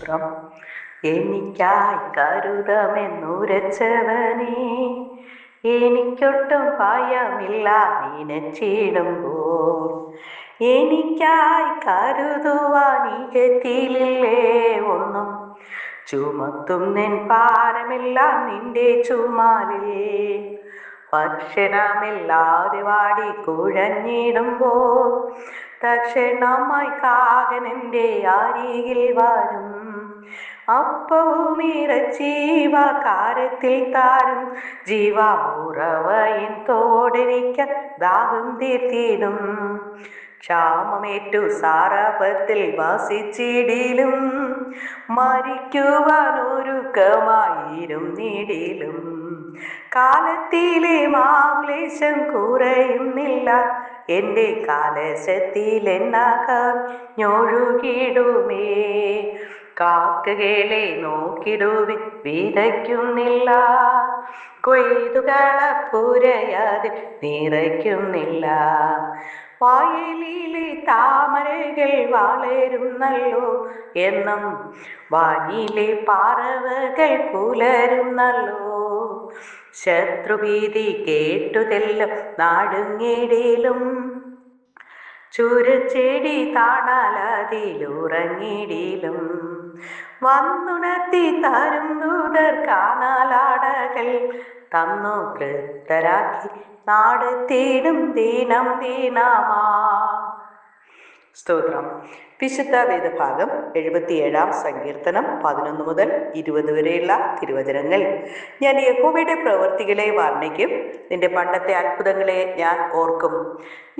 സ്തോത്രം. എനിക്കായി കരുതമെന്നുരച്ചവനേ, എനിക്കൊട്ടും ഭയമില്ല നനച്ചിടുമ്പോൾ. എനിക്കായി കരുതുവാൻ ഇകറ്റിലില്ലേ ഒന്നും, ചുമത്തും നിൻ ഭാരമെല്ലാം നിന്റെ ചുമാലേ. ഭക്ഷണമില്ലാതെ വാടി കുഴഞ്ഞിടുമ്പോൾ തക്ഷണമായി കാകനെൻ്റെ അരികിൽ വരും. അപ്പവും ഇറച്ചീവ കാര്യത്തിൽ താരും, ജീവ ഉറവയിൻ തോടെനിക്ക് ദാഹം തീർത്തിടും. ക്ഷാമമേറ്റു സാറാപത്തിൽ വസിച്ചിടിലും, മരിക്കുവാൻ ഒരുക്കമായിരുന്നിടിലും, കാലത്തിലെ മാവുലേശം കുറയുന്നില്ല, എൻ്റെ കാലശത്തിൽ എന്നകഞ്ഞൊഴുകിടുമേ. കാക്കകളെ നോക്കിടുവിൻ, വിതയ്ക്കുന്നില്ല, കൊയ്തുകളപ്പുരയതിൽ നിറയ്ക്കുന്നില്ല. വയലിലെ താമരകൾ വളരുന്നല്ലോ, എന്നും വാനിലെ പറവകൾ പുലരുന്നല്ലോ. ശത്രുഭീതി കേട്ടുതെല്ലാം നാടുങ്ങിടിലും, ചുരച്ചെടി താണാലതിലുറങ്ങിടിലും, വന്നുണർത്തി തരും ദൂതർ കാണാലാടകൾ തന്നു തൃപ്തരാക്കി നാടെത്തിടും ദീനം ദീനമാ. സ്തോത്രം. വിശുദ്ധ വേദഭാഗം 77 സങ്കീർത്തനം 11 മുതൽ 20 വരെയുള്ള തിരുവചനങ്ങൾ. ഞാൻ യഹോവയുടെ പ്രവൃത്തികളെ വർണ്ണിക്കും, നിന്റെ പണ്ടത്തെ അത്ഭുതങ്ങളെ ഞാൻ ഓർക്കും.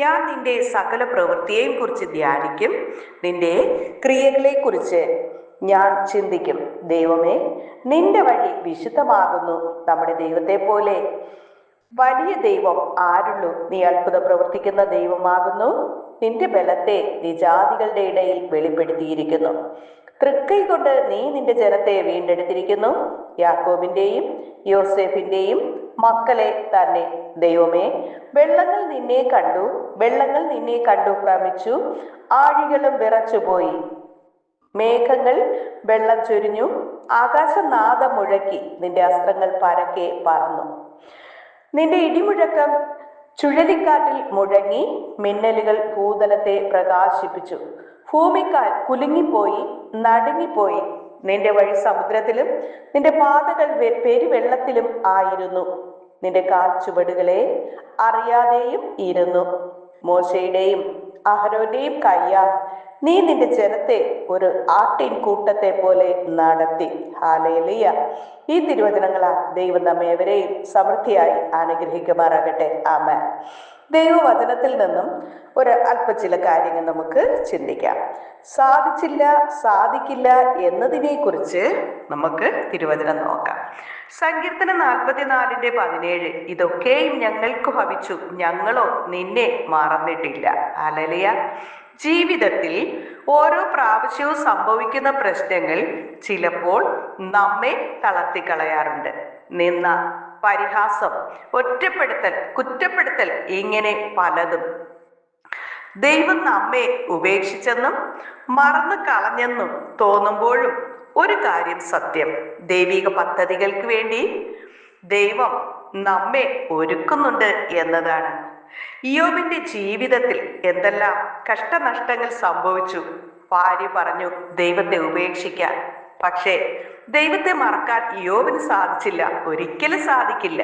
ഞാൻ നിന്റെ സകല പ്രവൃത്തിയെയും കുറിച്ച് ധ്യാനിക്കും, നിന്റെ ക്രിയകളെക്കുറിച്ച് ഞാൻ ചിന്തിക്കും. ദൈവമേ, നിന്റെ വഴി വിശുദ്ധമാകുന്നു. നമ്മുടെ ദൈവത്തെ പോലെ വലിയ ദൈവം ആരുള്ളൂ? നീ അത്ഭുതം പ്രവർത്തിക്കുന്ന ദൈവമാകുന്നു. നിന്റെ ബലത്തെ നീ ജാതികളുടെ ഇടയിൽ വെളിപ്പെടുത്തിയിരിക്കുന്നു. തൃക്കൈ കൊണ്ട് നീ നിന്റെ ജനത്തെ വീണ്ടെടുത്തിരിക്കുന്നു, യാക്കോബിന്റെയും യോസേഫിന്റെയും മക്കളെ തന്നെ. ദൈവമേ, വെള്ളങ്ങൾ നിന്നെ കണ്ടു ഭ്രമിച്ചു, ആഴികളും വിറച്ചുപോയി. മേഘങ്ങൾ വെള്ളം ചൊരിഞ്ഞു, ആകാശനാദം മുഴക്കി, നിന്റെ അസ്ത്രങ്ങൾ പരക്കെ പറന്നു. നിന്റെ ഇടിമുഴക്കം ചുഴലിക്കാറ്റിൽ മുഴങ്ങി, മിന്നലുകൾ ഭൂതലത്തെ പ്രകാശിപ്പിച്ചു. ഭൂമിക്കാൽ കുലുങ്ങിപ്പോയി, നടുങ്ങിപ്പോയി. നിന്റെ വഴി സമുദ്രത്തിലും നിന്റെ പാതകൾ പെരുവെള്ളത്തിലും ആയിരുന്നു. നിന്റെ കാൽ ചുവടുകളെ അറിയാതെയും ഇരുന്നു. മോശയുടെയും അഹരോന്റെയും കയ്യാൽ നീ നിന്റെ ജനത്തെ ഒരു ആട്ടിൻ കൂട്ടത്തെ പോലെ നടത്തി. ഹല്ലേലൂയ. ഈ തിരുവചനങ്ങളാൽ ദൈവം നമ്മേവരെയും സമൃദ്ധിയായി അനുഗ്രഹിക്കുമാറാകട്ടെ. ആമേൻ. ദൈവവചനത്തിൽ നിന്നും ഒരു ചില കാര്യങ്ങൾ നമുക്ക് ചിന്തിക്കാം. സാധിക്കില്ല എന്നതിനെ കുറിച്ച് നമുക്ക് തിരുവചനം നോക്കാം. സങ്കീർത്തനം 44:17, ഇതൊക്കെയും ഞങ്ങൾക്ക് ഭവിച്ചു, ഞങ്ങളോ നിന്നെ മറന്നിട്ടില്ല. ഹല്ലേലൂയ. ജീവിതത്തിൽ ഓരോ പ്രാവശ്യവും സംഭവിക്കുന്ന പ്രശ്നങ്ങൾ ചിലപ്പോൾ നമ്മെ തളർത്തിക്കളയാറുണ്ട്. നിന്ന, പരിഹാസം, ഒറ്റപ്പെടുത്തൽ, കുറ്റപ്പെടുത്തൽ, ഇങ്ങനെ പലതും. ദൈവം നമ്മെ ഉപേക്ഷിച്ചെന്നും മറന്നു കളഞ്ഞെന്നും തോന്നുമ്പോഴും ഒരു കാര്യം സത്യം, ദൈവിക പദ്ധതികൾക്ക് വേണ്ടി ദൈവം നമ്മെ ഒരുക്കുന്നുണ്ട് എന്നതാണ്. ഇയ്യോബിന്റെ ജീവിതത്തിൽ എന്തെല്ലാം കഷ്ടനഷ്ടങ്ങൾ സംഭവിച്ചു. ഭാര്യ പറഞ്ഞു ദൈവത്തെ ഉപേക്ഷിക്കാൻ. പക്ഷേ ദൈവത്തെ മറക്കാൻ ഇയ്യോബിന് സാധിച്ചില്ല, ഒരിക്കലും സാധിക്കില്ല.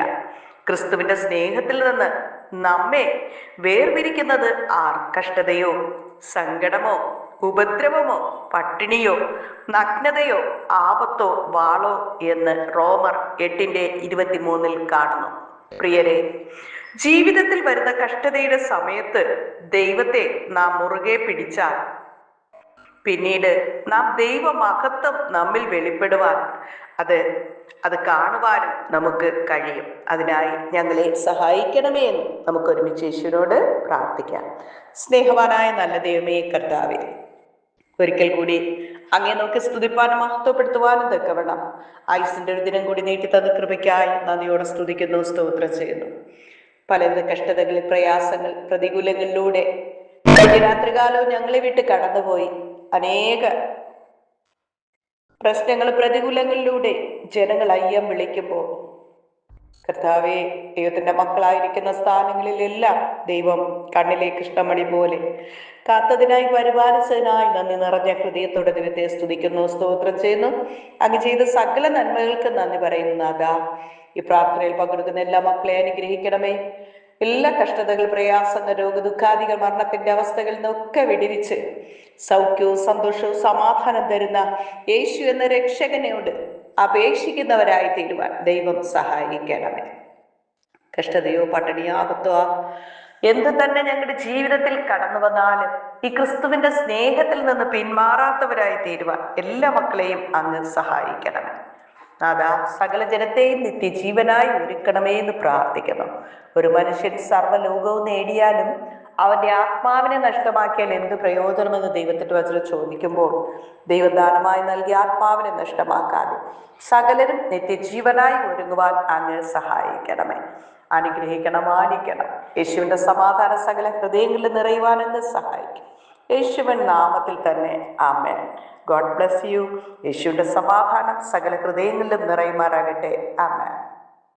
ക്രിസ്തുവിന്റെ സ്നേഹത്തിൽ നിന്ന് നമ്മെ വേർപിരിക്കുന്നത് ആർ? കഷ്ടതയോ, സങ്കടമോ, ഉപദ്രവമോ, പട്ടിണിയോ, നഗ്നതയോ, ആപത്തോ, വാളോ എന്ന് റോമർ 8:23 കാണുന്നു. പ്രിയരെ, ജീവിതത്തിൽ വരുന്ന കഷ്ടതയുടെ സമയത്ത് ദൈവത്തെ നാം മുറുകെ പിടിച്ചാൽ പിന്നീട് നാം ദൈവമഹത്വം നമ്മിൽ വെളിപ്പെടുവാൻ അത് കാണുവാനും നമുക്ക് കഴിയും. അതിനായി ഞങ്ങളെ സഹായിക്കണമേ എന്ന് നമുക്ക് ഒരുമിച്ച് യേശുവിനോട് പ്രാർത്ഥിക്കാം. സ്നേഹവാനായ നല്ല ദൈവമേ, കർത്താവേ, ഒരിക്കൽ കൂടി അങ്ങേ നമുക്ക് സ്തുതിപ്പാനും മഹത്വപ്പെടുത്തുവാനും തക്കവണ്ണം ആയുസിന്റെ ഒരു ദിനം കൂടി നീട്ടി തന്ന കൃപയ്ക്കായി നന്ദിയോടെ സ്തുതിക്കുന്നു, സ്തോത്രം ചെയ്യുന്നു. പലവിധ കഷ്ടതകൾ, പ്രയാസങ്ങൾ, പ്രതികൂലങ്ങളിലൂടെ രാത്രികാലവും ഞങ്ങളെ വിട്ട് കടന്നുപോയി അനേക പ്രശ്നങ്ങൾ പ്രതികൂലങ്ങളിലൂടെ ജനങ്ങൾ അയ്യം വിളിക്കുമ്പോൾ കർത്താവെ, ദൈവത്തിന്റെ മക്കളായിരിക്കുന്ന സ്ഥാനങ്ങളിലെല്ലാം ദൈവം കണ്ണിലെ കൃഷ്ണമണി പോലെ കാത്തതിനായി പരിപാലിച്ചതിനായി നന്ദി നിറഞ്ഞ ഹൃദയത്തോടെ ദൈവത്തെ സ്തുതിക്കുന്നു, സ്തോത്രം ചെയ്യുന്നു. അങ്ങ് ചെയ്ത സകല നന്മകൾക്ക് നന്ദി പറയുന്നു നാഥ. ഈ പ്രാർത്ഥനയിൽ പങ്കെടുക്കുന്ന എല്ലാ മക്കളെ അനുഗ്രഹിക്കണമേ. എല്ലാ കഷ്ടതകൾ, പ്രയാസങ്ങൾ, രോഗദുഃഖാദികൾ, മരണത്തിന്റെ അവസ്ഥകളിൽ നിന്നൊക്കെ വിടിവിച്ച് സൗഖ്യവും സന്തോഷവും സമാധാനം തരുന്ന യേശു എന്ന രക്ഷകനോട് അപേക്ഷിക്കുന്നവരായി തീരുവാൻ ദൈവം സഹായിക്കണമേ. കഷ്ടതയോ പട്ടിണിയോ ആപത്തോ എന്തു തന്നെ ഞങ്ങളുടെ ജീവിതത്തിൽ കടന്നു വന്നാലും ഈ ക്രിസ്തുവിന്റെ സ്നേഹത്തിൽ നിന്ന് പിന്മാറാത്തവരായി തീരുവാൻ എല്ലാ മക്കളെയും അങ്ങ് സഹായിക്കണമേ. നാഥാ, സകല ജനത്തെയും നിത്യജീവനായി ഒരുക്കണമേ എന്ന് പ്രാർത്ഥിക്കുന്നു. ഒരു മനുഷ്യൻ സർവ്വലോകവും നേടിയാലും അവന്റെ ആത്മാവിനെ നഷ്ടമാക്കിയാൽ എന്ത് പ്രയോജനമെന്ന് ദൈവത്തിന്റെ വചനം ചോദിക്കുമ്പോൾ, ദൈവദാനമായി നൽകിയ ആത്മാവിനെ നഷ്ടമാക്കാതെ സകലരും നിത്യജീവനായി ഒരുങ്ങുവാൻ അങ്ങ് സഹായിക്കണമേ. അനുഗ്രഹിക്കണം, മാനിക്കണം. യേശുവിന്റെ സമാധാനം സകല ഹൃദയങ്ങളിൽ നിറയുവാൻ അങ്ങ് സഹായിക്കും. യേശുവിൻ നാമത്തിൽ തന്നെ ആമേൻ. God bless you. യേശുവിന്റെ സമാധാനം സകല ഹൃദയങ്ങളിലും നിറയുമാറാകട്ടെ. ആമേൻ.